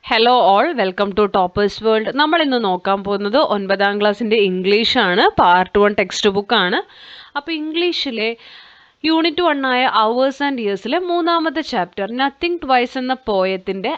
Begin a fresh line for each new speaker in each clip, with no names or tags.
Hello all, welcome to Toppers World. നമ്മൾ ഇന്ന് നോക്കാൻ പോകുന്നത് 9ാം ക്ലാസ്സിൻ്റെ ഇംഗ്ലീഷാണ്. പാർട്ട് 1 ടെക്സ്റ്റ് ബുക്കാണ്. അപ്പോൾ ഇംഗ്ലീഷിലെ യൂണിറ്റ് 1 ആയ അവേഴ്സ് ആൻഡ് ഇയേഴ്സിലെ 3ാമത്തെ ചാപ്റ്റർ നത്തിങ് ട്വൈസ് എന്ന പോയത്തിൻ്റെ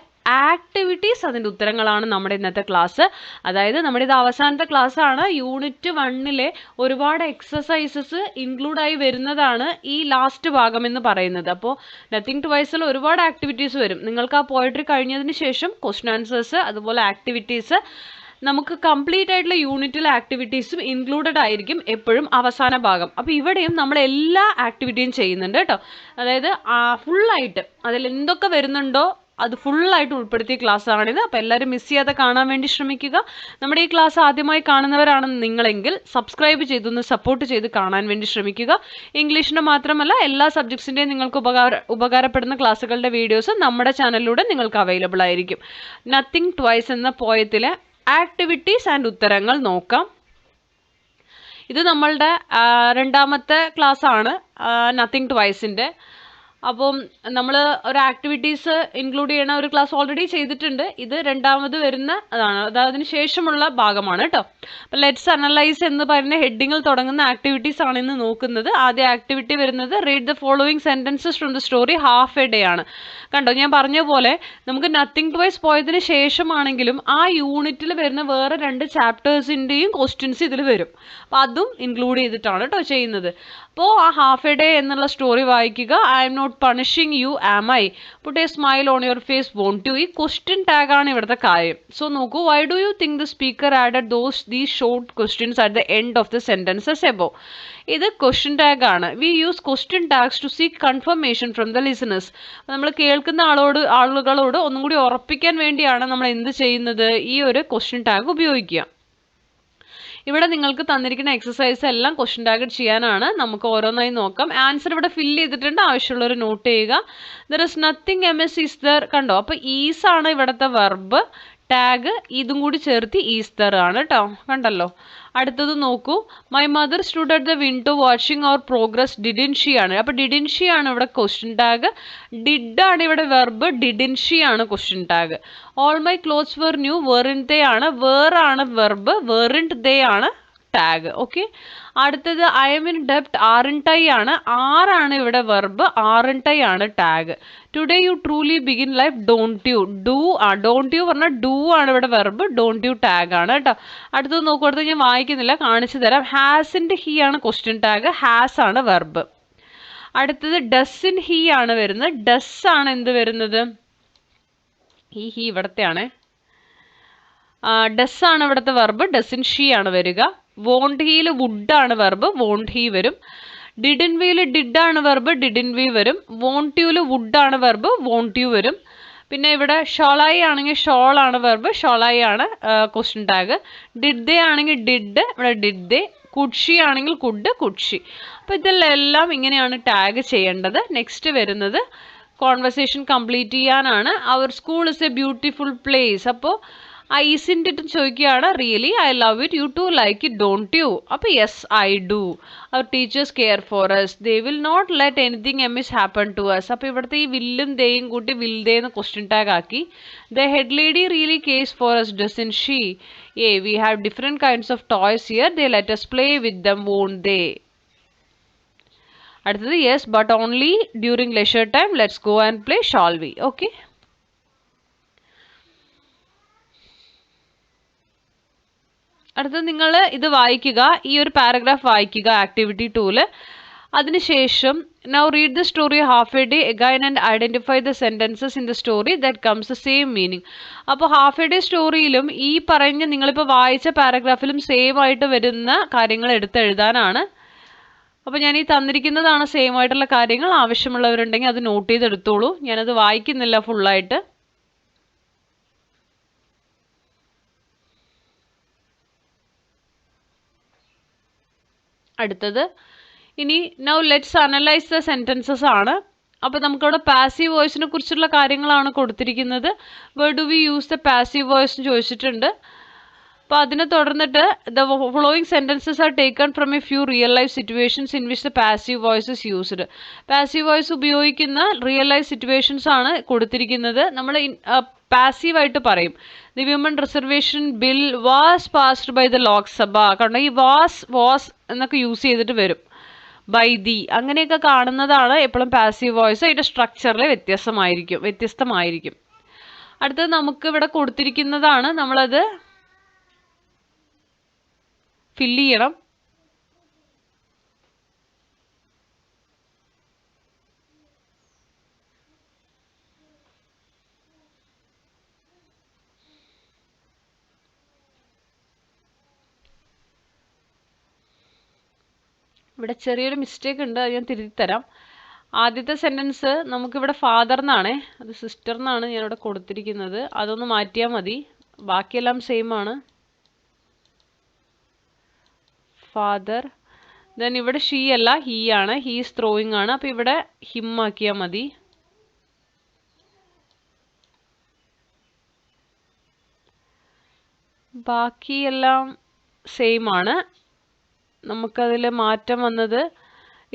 ആക്ടിവിറ്റീസ്, അതിൻ്റെ ഉത്തരങ്ങളാണ് നമ്മുടെ ഇന്നത്തെ ക്ലാസ്. അതായത് നമ്മുടെ ഇത് അവസാനത്തെ ക്ലാസ് ആണ്. യൂണിറ്റ് 1-ലെ ഒരുപാട് എക്സസൈസസ് ഇൻക്ലൂഡ് ആയി വരുന്നതാണ് ഈ ലാസ്റ്റ് ഭാഗം എന്ന് പറയുന്നത്. അപ്പോൾ നത്തിങ് ട്വൈസിൽ ഒരുപാട് ആക്ടിവിറ്റീസ് വരും. നിങ്ങൾക്ക് ആ പോയട്രി കഴിഞ്ഞതിന് ശേഷം ക്വസ്റ്റ്യൻ ആൻസേഴ്സ് അതുപോലെ ആക്ടിവിറ്റീസ് നമുക്ക് കംപ്ലീറ്റ് ആയിട്ടുള്ള യൂണിറ്റിലെ ആക്ടിവിറ്റീസും ഇൻക്ലൂഡഡ് ആയിരിക്കും എപ്പോഴും അവസാന ഭാഗം. അപ്പോൾ ഇവിടെയും നമ്മൾ എല്ലാ ആക്ടിവിറ്റിയും ചെയ്യുന്നുണ്ട് കേട്ടോ. അതായത് ഫുള്ളായിട്ട് അതിൽ എന്തൊക്കെ വരുന്നുണ്ടോ അത് ഫുള്ളായിട്ട് ഉൾപ്പെടുത്തിയ ക്ലാസ് ആണിത്. അപ്പോൾ എല്ലാവരും മിസ് ചെയ്യാതെ കാണാൻ വേണ്ടി ശ്രമിക്കുക. നമ്മുടെ ഈ ക്ലാസ് ആദ്യമായി കാണുന്നവരാണ് നിങ്ങളെങ്കിൽ സബ്സ്ക്രൈബ് ചെയ്തൊന്ന് സപ്പോർട്ട് ചെയ്ത് കാണാൻ വേണ്ടി ശ്രമിക്കുക. ഇംഗ്ലീഷിന് മാത്രമല്ല എല്ലാ സബ്ജക്ട്സിൻ്റെയും നിങ്ങൾക്ക് ഉപകാരപ്പെടുന്ന ക്ലാസ്സുകളുടെ വീഡിയോസ് നമ്മുടെ ചാനലിലൂടെ നിങ്ങൾക്ക് അവൈലബിൾ ആയിരിക്കും. നത്തിങ് ട്വൈസ് എന്ന പോയത്തിലെ ആക്ടിവിറ്റീസ് ആൻഡ് ഉത്തരങ്ങൾ നോക്കാം. ഇത് നമ്മളുടെ 2ാമത്തെ ക്ലാസ് ആണ് നത്തിങ് ട്വൈസിൻ്റെ. അപ്പം നമ്മൾ ഒരു ആക്ടിവിറ്റീസ് ഇൻക്ലൂഡ് ചെയ്യണ ഒരു ക്ലാസ് ഓൾറെഡി ചെയ്തിട്ടുണ്ട്. ഇത് 2ാമത് വരുന്ന അതാണ്, അതിന് ശേഷമുള്ള ഭാഗമാണ് കേട്ടോ. അപ്പം ലെറ്റ്സ് അനലൈസ് എന്ന് പറയുന്ന ഹെഡിങ്ങിൽ തുടങ്ങുന്ന ആക്ടിവിറ്റീസ് ആണ് ഇന്ന് നോക്കുന്നത്. ആദ്യ ആക്ടിവിറ്റി വരുന്നത് read the following sentences from the story half a day ആണ്. കണ്ടോ, ഞാൻ പറഞ്ഞ പോലെ നമുക്ക് നത്തിങ് ട്വൈസ് പോയതിന് ശേഷമാണെങ്കിലും ആ യൂണിറ്റിൽ വരുന്ന വേറെ 2 ചാപ്റ്റേഴ്സിൻ്റെയും ക്വസ്റ്റ്യൻസ് ഇതിൽ വരും. അപ്പോൾ അതും ഇൻക്ലൂഡ് ചെയ്തിട്ടാണ് കേട്ടോ ചെയ്യുന്നത്. അപ്പോൾ ആ ഹാഫ് എ ഡേ എന്നുള്ള സ്റ്റോറി വായിക്കുക. I'm not punishing you, am I? Put a smile on your face, won't you? ഈ ക്വസ്റ്റ്യൻ ടാഗ് ആണ് ഇവിടുത്തെ കാര്യം. സോ നോക്കൂ, why do you think the speaker added these short questions at the end of the sentences above? ഇത് question tag ആണ്. We use question tags to seek confirmation from the listeners. നമ്മൾ കേൾക്കുന്ന ആളുകളോട് ഒന്നും കൂടി ഉറപ്പിക്കാൻ വേണ്ടിയാണ് നമ്മൾ എന്ത് ചെയ്യുന്നത്, ഈ ഒരു ക്വസ്റ്റ്യൻ ടാഗ് ഉപയോഗിക്കുക. ഇവിടെ നിങ്ങൾക്ക് തന്നിരിക്കുന്ന എക്സസൈസ് എല്ലാം ക്വസ്റ്റ്യൻ ടാഗ് ചെയ്യാനാണ്. നമുക്ക് ഓരോന്നായി നോക്കാം. ആൻസർ ഇവിടെ ഫില്ല് ചെയ്തിട്ടുണ്ട്, ആവശ്യമുള്ളവർ നോട്ട് ചെയ്യുക. There is nothing MS is there. കണ്ടോ, അപ്പോൾ ഈസ് ആണ് ഇവിടുത്തെ വെർബ്. ടാഗ് ഇതും കൂടി ചേർത്ത് ഈസ് ആണ് കേട്ടോ. കണ്ടല്ലോ. അടുത്തത് നോക്കൂ, my mother stood at the window watching our progress, didn't she ആണ്. അപ്പോൾ ഡിഡിൻ ഷി ആണ് ഇവിടെ ക്വസ്റ്റ്യൻ ടാഗ്. ഡിഡ് ആണ് ഇവിടെ വെർബ്, ഡിഡിൻ ഷി ആണ് question tag. All my clothes were new, weren't they ആണ്. വേർ ആണ് വെർബ്, വെറിൻറ്റ് ദേ ആണ് ടാഗ്. ഓക്കെ. അടുത്തത് ഐ എം ഇൻ ഡെപ്റ്റ്, ആറിൻറ്റ് ഐ ആണ്. ആറാണ് ഇവിടെ വെർബ്, ആറിൻറ്റ് ഐ ആണ് tag. Today you truly begin life, don't you? Don't you പറഞ്ഞാൽ ഡു ആണ് ഇവിടെ വെർബ്, ഡോണ്ട് യു ടാഗ് ആണ് കേട്ടോ. അടുത്തത് നോക്കൂ, അടുത്തത് ഞാൻ വായിക്കുന്നില്ല, കാണിച്ചു തരാം. ഹാസിൻ്റെ ഹി ആണ് ക്വസ്റ്റ്യൻ ടാഗ്, ഹാസ് ആണ് വെർബ്. അടുത്തത് ഡസിൻ ഹി ആണ് വരുന്നത്. ഡസ് ആണ് എന്ത് വരുന്നത്, ഈ ഹി ഇവിടത്തെ ആണ്. ഡസ് ആണ് ഇവിടുത്തെ വെർബ്, ഡസിൻ ഷീ ആണ് വരിക. വോണ്ട് ഹിയിൽ വുഡ് ആണ് വെർബ്, വോണ്ട് ഹി വരും. ഡിഡിൻ വിയിൽ ഡിഡ് ആണ് വെർബ്, ഡിഡിൻ വി വരും. വോണ്ട് യുയിൽ വുഡ് ആണ് വെർബ്, വോണ്ട് യു വരും. പിന്നെ ഇവിടെ ഷോളായി ആണെങ്കിൽ ഷോൾ ആണ് വെർബ്, ഷോളായി ആണ് ക്വസ്റ്റ്യൻ ടാഗ്. ഡിഡ് ദേ ആണെങ്കിൽ ഡിഡ്, ഇവിടെ ഡിഡ് ദേ. കുഡ്ഷി ആണെങ്കിൽ കുഡ്, കുഡ്ഷി. അപ്പോൾ ഇതിലെല്ലാം ഇങ്ങനെയാണ് ടാഗ് ചെയ്യേണ്ടത്. നെക്സ്റ്റ് വരുന്നത് കോൺവെർസേഷൻ കംപ്ലീറ്റ് ചെയ്യാനാണ്. അവർ school is a beautiful place. അപ്പോൾ ഐസിൻ്റെ ഇട്ട് ചോദിക്കുകയാണ്, really I love it, you too like it, don't you? അപ്പോൾ യെസ് ഐ ഡു. അവർ teachers care for us, they will not let anything amiss happen to us. അപ്പോൾ ഇവിടുത്തെ ഈ വില്ലും ദേയും കൂട്ടി വിൽ ദേ എന്ന് ക്വസ്റ്റ്യൻ ടാഗ് ആക്കി. The head lady really cares for us, doesn't she? We have different kinds of toys here, they let us play with them, won't they? അടുത്തത് yes but only during leisure time, let's go and play, shall we? Okay. അടുത്തത് നിങ്ങൾ ഇത് വായിക്കുക, ഈ ഒരു paragraph വായിക്കുക activity 2-ൽ. അതിനുശേഷം now read the story half a day again and identify the sentences in the story that comes the same meaning. അപ്പോൾ half a day സ്റ്റോറിയിലും ഈ പറഞ്ഞ നിങ്ങളിപ്പോൾ വായിച്ച പാരഗ്രാഫിലും സെയിം ആയിട്ട് വരുന്ന കാര്യങ്ങൾ എടുത്തെഴുതാനാണ്. അപ്പോൾ ഞാൻ ഈ തന്നിരിക്കുന്നതാണ് സെയിം ആയിട്ടുള്ള കാര്യങ്ങൾ. ആവശ്യമുള്ളവരുണ്ടെങ്കിൽ അത് നോട്ട് ചെയ്തെടുത്തോളൂ. ഞാനത് വായിക്കുന്നില്ല ഫുള്ളായിട്ട്. അടുത്തത് ഇനി now let's analyse the sentences ആണ്. അപ്പോൾ നമുക്കവിടെ പാസീവ് വോയിസിനെ കുറിച്ചുള്ള കാര്യങ്ങളാണ് കൊടുത്തിരിക്കുന്നത്. Where do we use the passive voice എന്ന് ചോദിച്ചിട്ടുണ്ട്. അപ്പോൾ അതിനെ തുടർന്നിട്ട് the following sentences are taken from a few real life situations in which the passive voice is used. Passive voice ഉപയോഗിക്കുന്ന റിയൽ ലൈഫ് സിറ്റുവേഷൻസ് ആണ് കൊടുത്തിരിക്കുന്നത്. നമ്മൾ പാസീവായിട്ട് പറയും the women reservation bill was passed by the Lok Sabha. കാരണം ഈ was എന്നൊക്കെ use ചെയ്തിട്ട് വരും. ബൈ ദി അങ്ങനെയൊക്കെ കാണുന്നതാണ് എപ്പോഴും പാസീവ് വോയിസ്. അതിൻ്റെ സ്ട്രക്ചറിൽ വ്യത്യസ്തമായിരിക്കും. അടുത്തത് നമുക്ക് ഇവിടെ കൊടുത്തിരിക്കുന്നതാണ്, നമ്മളത് ഫില്ല് ചെയ്യണം. ഇവിടെ ചെറിയൊരു മിസ്റ്റേക്ക് ഉണ്ട്, അത് ഞാൻ തിരുത്തിത്തരാം. ആദ്യത്തെ സെൻറ്റൻസ് നമുക്കിവിടെ ഫാദർ എന്നാണേ, അത് സിസ്റ്റർ എന്നാണ് ഞാനിവിടെ കൊടുത്തിരിക്കുന്നത്. അതൊന്ന് മാറ്റിയാൽ മതി, ബാക്കിയെല്ലാം സെയിം ആണ്. ഫാദർ, ദെൻ ഇവിടെ ഷീ അല്ല ഹീ ആണ്, ഹീസ് ത്രോയിങ് ആണ്. അപ്പോൾ ഇവിടെ ഹിം ആക്കിയാൽ മതി. ബാക്കിയെല്ലാം സെയിം ആണ്. നമുക്കതിൽ മാറ്റം വന്നത്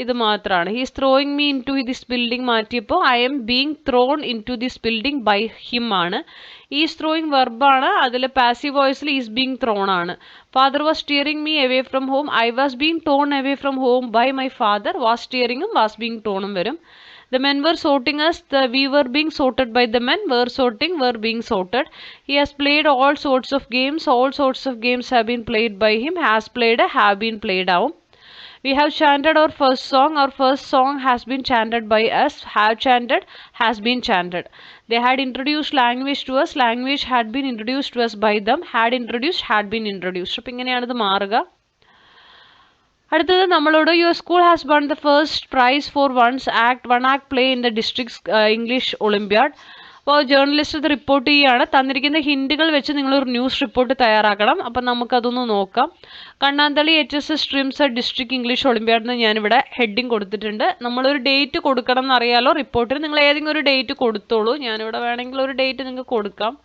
ഇത് മാത്രമാണ്. He's throwing me into this building മാറ്റിയപ്പോൾ I'm being thrown into this building by him ആണ്. ഈസ് ത്രോയിങ് വെർബാണ്, അതിൽ പാസീവ് വോയിസിൽ ഈസ് ബീങ് ത്രോൺ ആണ്. Father was steering me away from home, I was being torn away from home by my father. Was സ്റ്റിയറിങ്ങും was being ടോണും വരും. The men were sorting us, we were being sorted by the men, were sorting, were being sorted. He has played all sorts of games have been played by him, has played, have been played out. We have chanted our first song has been chanted by us, have chanted, has been chanted. They had introduced language to us, language had been introduced to us by them, had introduced, had been introduced. അപ്പോൾ ഇങ്ങനെയാണ് ഇത് മാറുക. അടുത്തത് നമ്മളോട് your school has won the first prize for one act play in the district English Olympiad. അപ്പോൾ journalist ഇത് report ചെയ്യുകയാണ്. തന്നിരിക്കുന്ന ഹിൻറ്റുകൾ വെച്ച് നിങ്ങളൊരു ന്യൂസ് റിപ്പോർട്ട് തയ്യാറാക്കണം. അപ്പം നമുക്കതൊന്ന് നോക്കാം. കണ്ണാന്തളി HSS streams district English Olympiad എന്ന് ഞാനിവിടെ ഹെഡിങ് കൊടുത്തിട്ടുണ്ട്. നമ്മളൊരു ഡേറ്റ് കൊടുക്കണം എന്നറിയാലോ റിപ്പോർട്ടിന്. നിങ്ങൾ ഏതെങ്കിലും ഒരു ഡേറ്റ് കൊടുത്തോളൂ. ഞാനിവിടെ വേണമെങ്കിൽ ഒരു ഡേറ്റ് നിങ്ങൾക്ക് കൊടുക്കാം.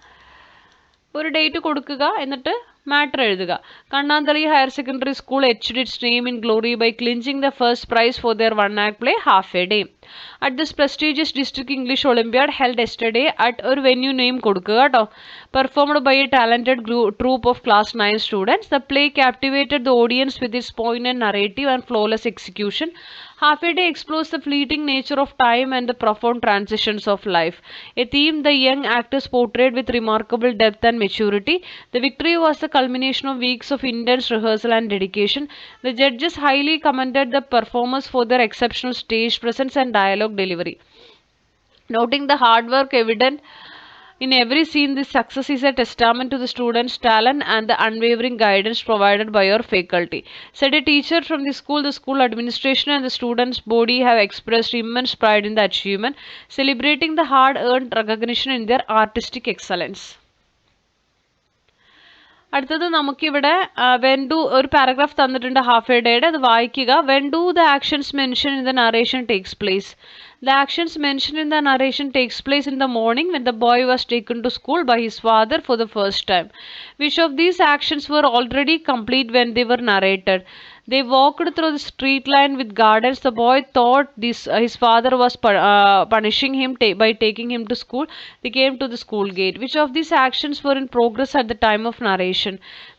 ഒരു ഡേറ്റ് കൊടുക്കുക, എന്നിട്ട് മാറ്റർ എഴുതുക. Kannanthali higher secondary school etched its name in glory by clinching the first prize for their one act play half a day at this prestigious district English olympiad held yesterday at ഒരു venue name കൊടുക്കുക കേട്ടോ. Performed by a talented troupe of class 9 students. ദ പ്ലേ captivated the audience with its poignant narrative and flawless execution. Half a Day explores the fleeting nature of time and the profound transitions of life, a theme the young actors portrayed with remarkable depth and maturity. The victory was the culmination of weeks of intense rehearsal and dedication. The judges highly commended the performers for their exceptional stage presence and dialogue delivery, noting the hard work evident in every scene. This success is a testament to the students' talent and the unwavering guidance provided by your faculty, said a teacher from the school administration and the students' body have expressed immense pride in the achievement, celebrating the hard-earned recognition in their artistic excellence. അടുത്തത് നമുക്കിവിടെ when do ഒരു paragraph തന്നിട്ടുണ്ട് half A ഡേയുടെ, അത് വായിക്കുക. When do the actions mention in the narration takes place. The actions mentioned in the narration takes place in the morning when the boy was taken to school by his father for the first time. Which of these actions were already complete when they were narrated? They walked through the street line with gardens. The boy thought his father was punishing him by taking him to school. They came to the school gate. Which of these actions were in progress at the time of narration?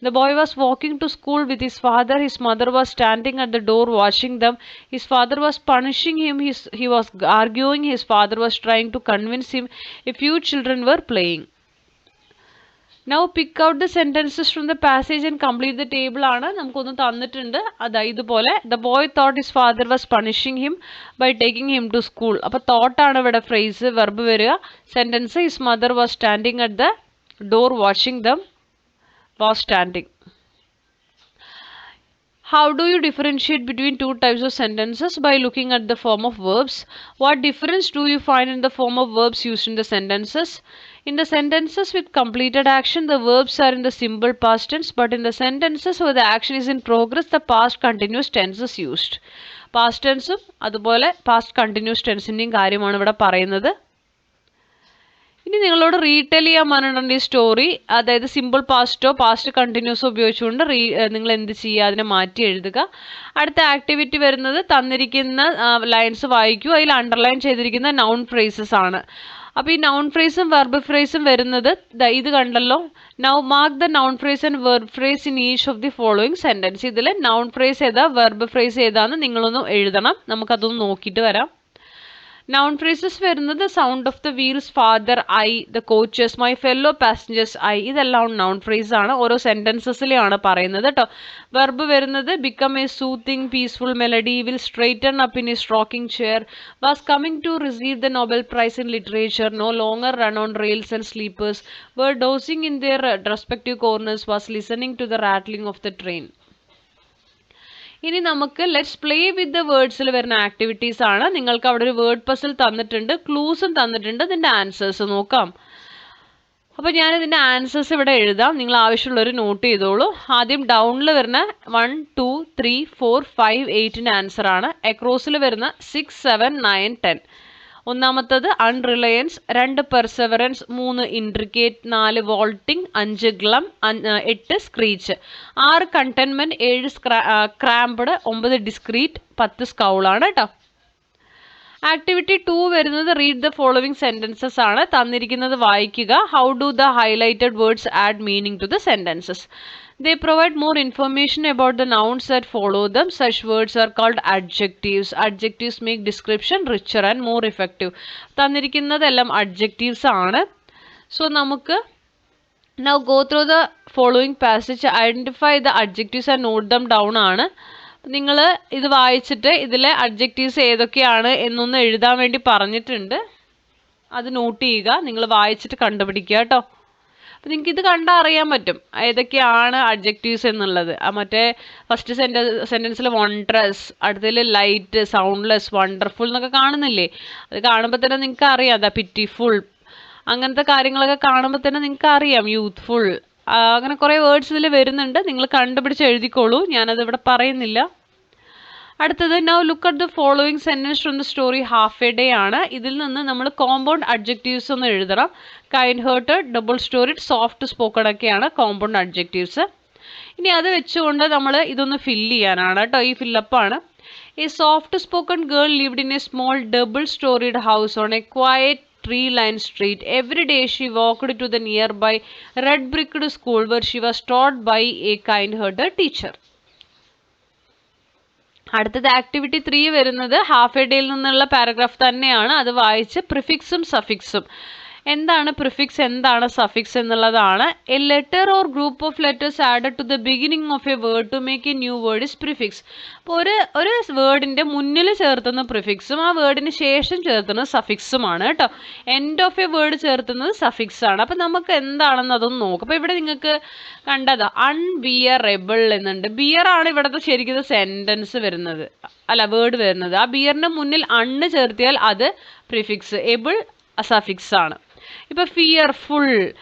The boy was walking to school with his father. His mother was standing at the door watching them. His father was punishing him. He was arguing. His father was trying to convince him. A few children were playing. Now pick out the sentences from the passage and complete the table ആണ് നമുക്കൊന്ന് തന്നിട്ടുണ്ട്. അതാ ഇതുപോലെ the boy thought his father was punishing him by taking him to school. അപ്പോൾ thought ആണ് ഇവിടെ phrase verb വരിക. Sentence his mother was standing at the door watching them. Was standing. How do you differentiate between two types of sentences? By looking at the form of verbs. What difference do you find in the form of verbs used in the sentences? In the sentences with completed action, the verbs are in the simple past tense, but in the sentences where the action is in progress, the past continuous tense is used. Past tense അതുപോലെ past continuous tense ന്റെയും കാര്യമാണ് ഇവിടെ പറയുന്നത്. ഇനി നിങ്ങളോട് റീടെൽ ചെയ്യാൻ പറഞ്ഞിട്ടുണ്ട് ഈ സ്റ്റോറി. അതായത് സിമ്പിൾ പാസ്റ്റോ പാസ്റ്റ് കണ്ടിന്യൂസോ ഉപയോഗിച്ചുകൊണ്ട് നിങ്ങൾ എന്ത് ചെയ്യുക, അതിനെ മാറ്റി എഴുതുക. അടുത്ത ആക്ടിവിറ്റി വരുന്നത് തന്നിരിക്കുന്ന ലൈൻസ് വായിക്കൂ. അതിൽ അണ്ടർലൈൻ ചെയ്തിരിക്കുന്ന നൗൺ ഫ്രേസസ് ആണ്. അപ്പോൾ ഈ നൗൺ ഫ്രേസും വെർബ് ഫ്രേസും വരുന്നത് ഇത് കണ്ടല്ലോ. Now mark the noun phrase and verb phrase in each of the following sentence. ഇതിൽ നൗൺ ഫ്രേസ് ഏതാ, വെർബ് ഫ്രേസ് ഏതാന്ന് നിങ്ങളൊന്ന് എഴുതണം. നമുക്കതൊന്ന് നോക്കിയിട്ട് വരാം. Noun phrases വരുന്നത് sound of the wheels, father, I, the coaches, my fellow passengers, I. ഇതെല്ലാം നൗൺ ഫ്രേസ് ആണ്. ഓരോ സെൻറ്റൻസസിലെയാണ് പറയുന്നത് കേട്ടോ. വെർബ് വരുന്നത് become a soothing peaceful melody, will straighten up in his rocking chair, was coming to receive the Nobel prize in literature, no longer run on rails and sleepers, were dozing in their respective corners, was listening to the rattling of the train. ഇനി നമുക്ക് let's play with the വേർഡ്സിൽ വരുന്ന activities ആണ്. നിങ്ങൾക്ക് അവിടെ ഒരു word puzzle തന്നിട്ടുണ്ട്, ക്ലൂസും തന്നിട്ടുണ്ട്. ഇതിൻ്റെ ആൻസേഴ്സ് നോക്കാം. അപ്പോൾ ഞാൻ ഇതിൻ്റെ ആൻസേഴ്സ് ഇവിടെ എഴുതാം, നിങ്ങൾ ആവശ്യമുള്ളവർ നോട്ട് ചെയ്തോളൂ. ആദ്യം ഡൗണിൽ വരുന്ന 1, 2, 3, 4, 5, 8ൻ്റെ ആൻസർ ആണ്. അക്രോസിൽ വരുന്ന 6, 7, 9, 10. ഒന്നാമത്തത് അൺറിലയൻസ്, 2 Perseverance, 3 intricate, 4 vaulting, 5 ഗ്ലം, 8 screech, 6 containment, 7 ക്രാംപ്ഡ്, 9 discrete, 10 സ്കൗളാണ് കേട്ടോ. ആക്ടിവിറ്റി 2 വരുന്നത് റീഡ് ദ ഫോളോവിങ് സെൻറ്റൻസസ് ആണ്. തന്നിരിക്കുന്നത് വായിക്കുക. How do the highlighted words add meaning to the sentences? They provide more information about the nouns that follow them. Such words are called adjectives. Adjectives make description richer and more effective. തന്നിരിക്കുന്നതെല്ലാം adjectives ആണ്. So നമുക്ക് now go through the following passage. Identify the adjectives and note them down ആണ്. നിങ്ങൾ ഇത് വായിച്ചിട്ട് ഇതിലെ adjectives ഏതൊക്കെയാണ് എന്നൊന്ന് എഴുതാൻ വേണ്ടി പറഞ്ഞിട്ടുണ്ട്. അത് നോട്ട് ചെയ്യുക. നിങ്ങൾ വായിച്ചിട്ട് കണ്ടുപിടിക്കുക കേട്ടോ. അപ്പം നിങ്ങൾക്ക് ഇത് കണ്ടാൽ അറിയാൻ പറ്റും ഏതൊക്കെയാണ് അഡ്ജക്റ്റീവ്സ് എന്നുള്ളത്. മറ്റേ ഫസ്റ്റ് സെൻറ്റൻസിൽ വണ്ടറസ്, അടുത്തതിൽ ലൈറ്റ്, സൗണ്ട്ലെസ്, വണ്ടർഫുൾ എന്നൊക്കെ കാണുന്നില്ലേ? അത് കാണുമ്പോൾ തന്നെ നിങ്ങൾക്ക് അറിയാം. അതാ പിറ്റിഫുൾ, അങ്ങനത്തെ കാര്യങ്ങളൊക്കെ കാണുമ്പോൾ തന്നെ നിങ്ങൾക്ക് അറിയാം. യൂത്ത്ഫുൾ, അങ്ങനെ കുറേ വേർഡ്സ് ഇതിൽ വരുന്നുണ്ട്. നിങ്ങൾ കണ്ടുപിടിച്ച് എഴുതിക്കോളൂ, ഞാനത് ഇവിടെ പറയുന്നില്ല. അടുത്തത് now look at the following sentence from the story half a day ആണ്. ഇതിൽ നിന്ന് നമ്മൾ കോമ്പൗണ്ട് അഡ്ജക്റ്റീവ്സ് ഒന്ന് എഴുതണം. Kind hearted, double storied, soft spoken ഒക്കെയാണ് കോമ്പൗണ്ട് അഡ്ജക്റ്റീവ്സ്. ഇനി അത് വെച്ചുകൊണ്ട് നമ്മൾ ഇതൊന്ന് ഫില്ല് ചെയ്യാനാണ് കേട്ടോ. ഈ ഫില്ലപ്പാണ്. A soft spoken girl lived in a small double storied house on a quiet tree-lined street. Every day she walked to the nearby red-bricked school where she was taught by a kind-hearted teacher. അടുത്തത് activity 3 വരുന്നത് half A ഡേയിൽ നിന്നുള്ള paragraph തന്നെയാണ്. അത് വായിച്ച് പ്രിഫിക്സും സഫിക്സും, എന്താണ് prefix എന്താണ് suffix എന്നുള്ളതാണ്. A letter or group of letters added to the beginning of a word to make a new word is prefix. അപ്പോൾ ഒരു വേർഡിൻ്റെ മുന്നിൽ ചേർത്തുന്ന പ്രിഫിക്സും ആ വേർഡിന് ശേഷം ചേർത്തുന്നത് സഫിക്സുമാണ് കേട്ടോ. എൻഡ് ഓഫ് എ വേർഡ് ചേർത്തുന്നത് സഫിക്സ് ആണ്. അപ്പം നമുക്ക് എന്താണെന്ന് അതൊന്ന് നോക്കാം. അപ്പോൾ ഇവിടെ നിങ്ങൾക്ക് കണ്ടതാ അൺബിയറബിൾ എന്നുണ്ട്. ബിയർ ആണ് ഇവിടുത്തെ ശരിക്കും സെൻറ്റൻസ് വരുന്നത്, അല്ല വേർഡ് വരുന്നത്. ആ ബിയറിന് മുന്നിൽ അണ്ണ് ചേർത്തിയാൽ അത് പ്രിഫിക്സ്, എബിൾ സഫിക്സ് ആണ്. ഇപ്പൊ ഫിയർഫുൾ,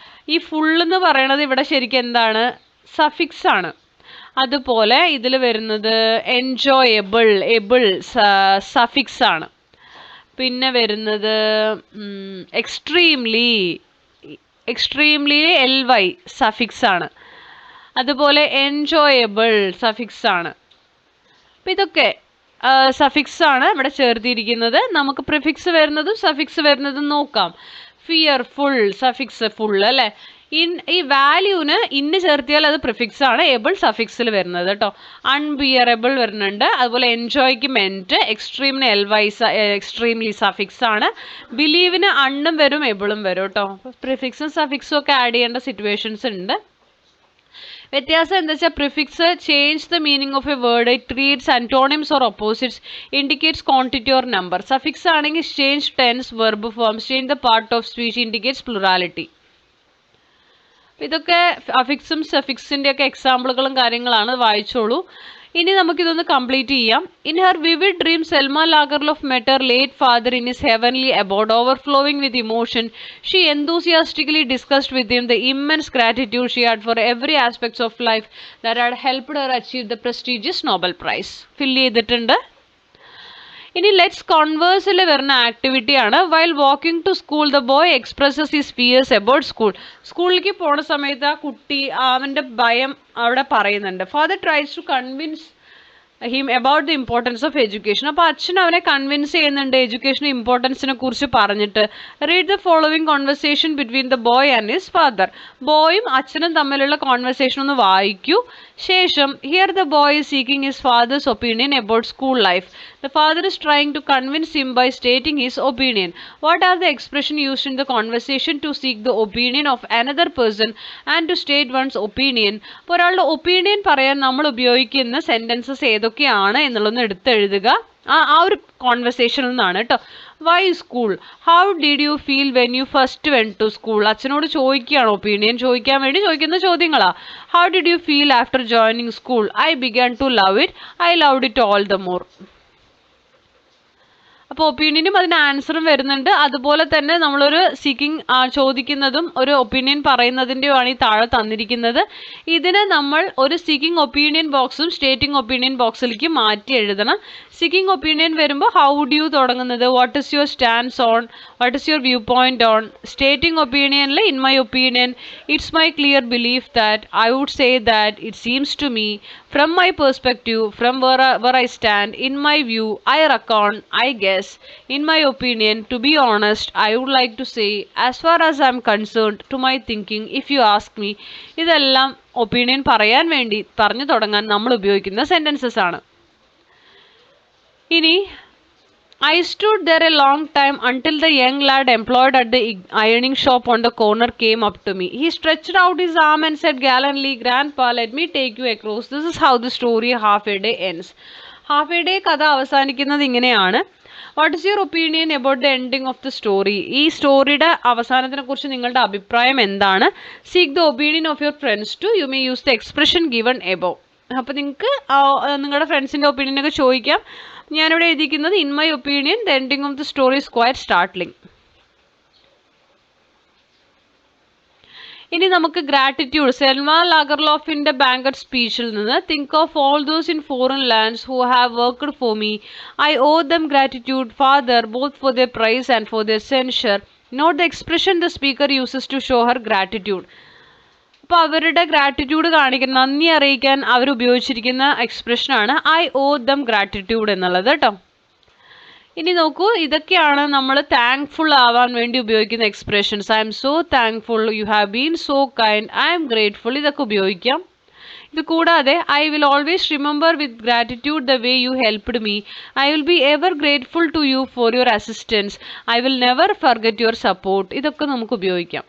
ഈ ഫുൾ എന്ന് പറയണത് ഇവിടെ ശരിക്കും എന്താണ്, സഫിക്സ് ആണ്. അതുപോലെ ഇതിൽ വരുന്നത് എൻജോയബിൾ, എബിൾ സഫിക്സ് ആണ്. പിന്നെ വരുന്നത് എക്സ്ട്രീംലി, എക്സ്ട്രീംലി LY സഫിക്സ് ആണ്. അതുപോലെ എൻജോയബിൾ സഫിക്സ് ആണ്. അപ്പം ഇതൊക്കെ സഫിക്സ് ആണ് ഇവിടെ ചേർത്തിരിക്കുന്നത്. നമുക്ക് പ്രിഫിക്സ് വരുന്നതും സഫിക്സ് വരുന്നതും നോക്കാം. ഫിയർഫുൾ സഫിക്സ് ഫുൾ അല്ലേ. ഈ വാല്യൂന് ഇന്ന് ചേർത്തിയാൽ അത് പ്രിഫിക്സ് ആണ്, എബിൾ സഫിക്സിൽ വരുന്നത് കേട്ടോ. അൺബിയറബിൾ വരുന്നുണ്ട്. അതുപോലെ എൻജോയ്ക്ക് മെൻറ്റ്, എക്സ്ട്രീമിന് LY എക്സ്ട്രീംലി സഫിക്സ് ആണ്. ബിലീവിന് അണ്ണും വരും എബിളും വരും കേട്ടോ. പ്രിഫിക്സും സഫിക്സും ഒക്കെ ആഡ് ചെയ്യേണ്ട സിറ്റുവേഷൻസ് ഉണ്ട്. വ്യത്യാസം എന്താ വെച്ചാൽ prefix change the meaning of a word, it creates antonyms or opposites, indicates quantity or number. Suffix ആണെങ്കിൽ change tense, verb forms, change the part of speech, indicates plurality. ഇതൊക്കെ അഫിക്സും സഫിക്സിൻ്റെ ഒക്കെ എക്സാമ്പിളുകളും കാര്യങ്ങളാണ്, വായിച്ചോളൂ. ഇനി നമുക്കിതൊന്ന് കംപ്ലീറ്റ് ചെയ്യാം. In her vivid dream Selma Lagerlof met her late father in his heavenly abode. Overflowing with emotion, she enthusiastically discussed with him the immense gratitude she had for every aspect of life that had helped her achieve the prestigious Nobel Prize. Fill ചെയ്തിട്ടുണ്ട്. ഇനി let's കോൺവേഴ്സിൽ വരുന്ന ആക്ടിവിറ്റിയാണ്. While walking to school the boy expresses his fears about school. സ്കൂളിലേക്ക് പോണ സമയത്ത് ആ കുട്ടി അവൻ്റെ ഭയം അവിടെ പറയുന്നുണ്ട്. Father tries to convince him about the importance of education. അപ്പോൾ അച്ഛൻ അവനെ കൺവിൻസ് ചെയ്യുന്നുണ്ട് എഡ്യൂക്കേഷൻ ഇമ്പോർട്ടൻസിനെ കുറിച്ച് പറഞ്ഞിട്ട്. Read the following conversation between the boy and his father. ബോയും അച്ഛനും തമ്മിലുള്ള കോൺവെർസേഷൻ ഒന്ന് വായിക്കൂ. ശേഷം hear the boy is seeking his fathers opinion about school life. The father is trying to convince him by stating his opinion. What are the expressions used in the conversation to seek the opinion of another person and to state one's opinion? അപ്പോൾ ഒരാളുടെ opinion പറയാൻ നമ്മൾ ഉപയോഗിക്കുന്ന sentences ഏതൊക്കെയാണ് എന്നുള്ളതൊന്ന് എടുത്തെഴുതുക. ആ ഒരു കോൺവെർസേഷനിൽ നിന്നാണ് കേട്ടോ. Why school? How did you feel when you first went to school? അച്ഛനോട് ചോദിക്കുകയാണ്, ഒപ്പീനിയൻ ചോദിക്കാൻ വേണ്ടി ചോദിക്കുന്ന ചോദ്യങ്ങളാ. How did you feel after joining school? I began to love it. I loved it all the more. അപ്പോൾ ഒപ്പീനിയനും അതിന് ആൻസറും വരുന്നുണ്ട്. അതുപോലെ തന്നെ നമ്മളൊരു സീക്കിംഗ് ചോദിക്കുന്നതും ഒരു ഒപ്പീനിയൻ പറയുന്നതിൻ്റെയുമാണ് ഈ താഴെ തന്നിരിക്കുന്നത്. ഇതിനെ നമ്മൾ ഒരു സീക്കിംഗ് ഒപ്പീനിയൻ ബോക്സും സ്റ്റേറ്റിംഗ് ഒപ്പീനിയൻ ബോക്സിലേക്ക് മാറ്റി എഴുതണം. സീക്കിംഗ് ഒപ്പീനിയൻ വരുമ്പോൾ ഹൗ ഡു യു തുടങ്ങുന്നത്, what is your stands on, what is your view point on. Stating ഒപ്പീനിയനിൽ in my opinion, it's my clear belief that, I would say that, it seems to me, from my perspective, from where I stand, in my view, I reckon, I guess, in my opinion, to be honest, I would like to say, as far as I am concerned, to my thinking, if you ask me. ഇതെല്ലാം opinion പറയാൻ വേണ്ടി പറഞ്ഞു തുടങ്ങാൻ നമ്മൾ ഉപയോഗിക്കുന്ന sentences ആണ്. ഇനി I stood there a long time until the young lad employed at the ironing shop on the corner came up to me. He stretched out his arm and said gallantly, "Grandpa, let me take you across." This is how the story Half a Day ends. Half a Day കഥ അവസാനിക്കുന്നത് ഇങ്ങനെയാണ്. What is your opinion about the ending of the story? ഈ സ്റ്റോറിയുടെ അവസാനത്തിനെ കുറിച്ച് നിങ്ങളുടെ അഭിപ്രായം എന്താണ്? Seek the opinion of your friends too. You may use the expression given above. അപ്പോൾ നിങ്ങൾക്ക് നിങ്ങളുടെ ഫ്രണ്ട്സിൻ്റെ ഒപ്പീനിയനൊക്കെ ചോദിക്കാം. ഞാനിവിടെ എഴുതിയിരിക്കുന്നത് in my opinion the ending of the story is quite startling. ഇനി നമുക്ക് ഗ്രാറ്റിറ്റ്യൂഡ്, സെൽമ ലാഗർലോഫിൻ്റെ ബാങ്കറ്റ് സ്പീച്ചിൽ നിന്ന്, think of all those in foreign lands who have worked for me. I owe them gratitude, father, both for their praise and for their censure. Note the expression the speaker uses to show her gratitude. അപ്പോൾ അവരുടെ gratitude കാണിക്കാൻ, നന്ദി അറിയിക്കാൻ അവർ ഉപയോഗിച്ചിരിക്കുന്ന എക്സ്പ്രഷനാണ് I owe them gratitude എന്നുള്ളത് കേട്ടോ. ഇനി നോക്കൂ, ഇതൊക്കെയാണ് നമ്മൾ താങ്ക്ഫുൾ ആവാൻ വേണ്ടി ഉപയോഗിക്കുന്ന expressions. I'm so thankful, you have been so kind, I'm grateful, ഇതൊക്കെ ഉപയോഗിക്കാം. ഇത് കൂടാതെ I will always remember with gratitude the way you helped me. I will be ever grateful to you for your assistance. I will never forget your support. ഇതൊക്കെ നമുക്ക് ഉപയോഗിക്കാം.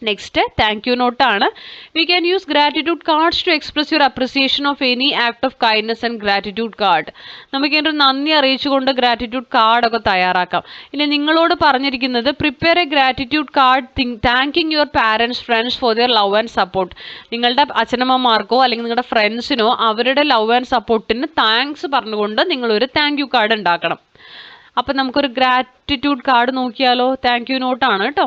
Next thank you നോട്ടാണ്. We can use gratitude cards to express your appreciation of any act of kindness and gratitude card. നമുക്ക് ഇതിൻ്റെ ഒരു നന്ദി അറിയിച്ചുകൊണ്ട് gratitude കാർഡൊക്കെ തയ്യാറാക്കാം. ഇനി നിങ്ങളോട് പറഞ്ഞിരിക്കുന്നത് prepare a gratitude card thanking your parents, friends for their love and support. നിങ്ങളുടെ അച്ഛനമ്മമാർക്കോ അല്ലെങ്കിൽ നിങ്ങളുടെ ഫ്രണ്ട്സിനോ അവരുടെ ലവ് ആൻഡ് സപ്പോർട്ടിന് താങ്ക്സ് പറഞ്ഞുകൊണ്ട് നിങ്ങളൊരു താങ്ക് യു കാർഡ് ഉണ്ടാക്കണം. അപ്പം നമുക്കൊരു ഗ്രാറ്റിറ്റ്യൂഡ് കാർഡ് നോക്കിയാലോ? താങ്ക് യു നോട്ടാണ് കേട്ടോ.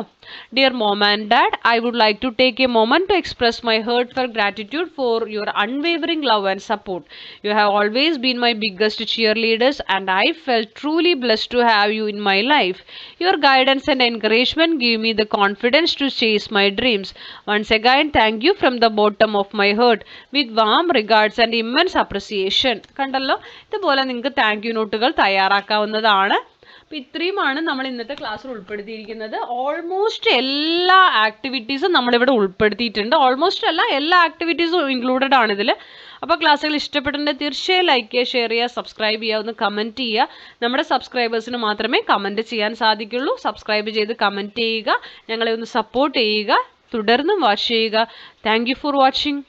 Dear mom and dad, I would like to take a moment to express my heartfelt gratitude for your unwavering love and support. You have always been my biggest cheerleaders and I felt truly blessed to have you in my life. Your guidance and encouragement give me the confidence to chase my dreams. Once again, thank you from the bottom of my heart. With warm regards and immense appreciation. കണ്ടല്ലോ, ഇതുപോലെ നിങ്ങൾക്ക് thank you നോട്ടുകൾ തയ്യാറാക്കാവുന്നതാണ്. അപ്പോൾ ഇത്രയുമാണ് നമ്മൾ ഇന്നത്തെ ക്ലാസ്സിൽ ഉൾപ്പെടുത്തിയിരിക്കുന്നത്. ഓൾമോസ്റ്റ് എല്ലാ ആക്ടിവിറ്റീസും നമ്മളിവിടെ ഉൾപ്പെടുത്തിയിട്ടുണ്ട്. ഓൾമോസ്റ്റ് അല്ല, എല്ലാ ആക്ടിവിറ്റീസും ഇൻക്ലൂഡഡ് ആണ് ഇതിൽ. അപ്പോൾ ക്ലാസ്സുകൾ ഇഷ്ടപ്പെട്ടിട്ടുണ്ടെങ്കിൽ തീർച്ചയായും ലൈക്ക് ചെയ്യുക, ഷെയർ ചെയ്യുക, സബ്സ്ക്രൈബ് ചെയ്യുക, ഒന്ന് കമൻറ്റ് ചെയ്യുക. നമ്മുടെ സബ്സ്ക്രൈബേഴ്സിന് മാത്രമേ കമൻറ്റ് ചെയ്യാൻ സാധിക്കുള്ളൂ. സബ്സ്ക്രൈബ് ചെയ്ത് കമൻറ്റ് ചെയ്യുക, ഞങ്ങളെ ഒന്ന് സപ്പോർട്ട് ചെയ്യുക, തുടർന്നും വാച്ച് ചെയ്യുക. Thank you for watching.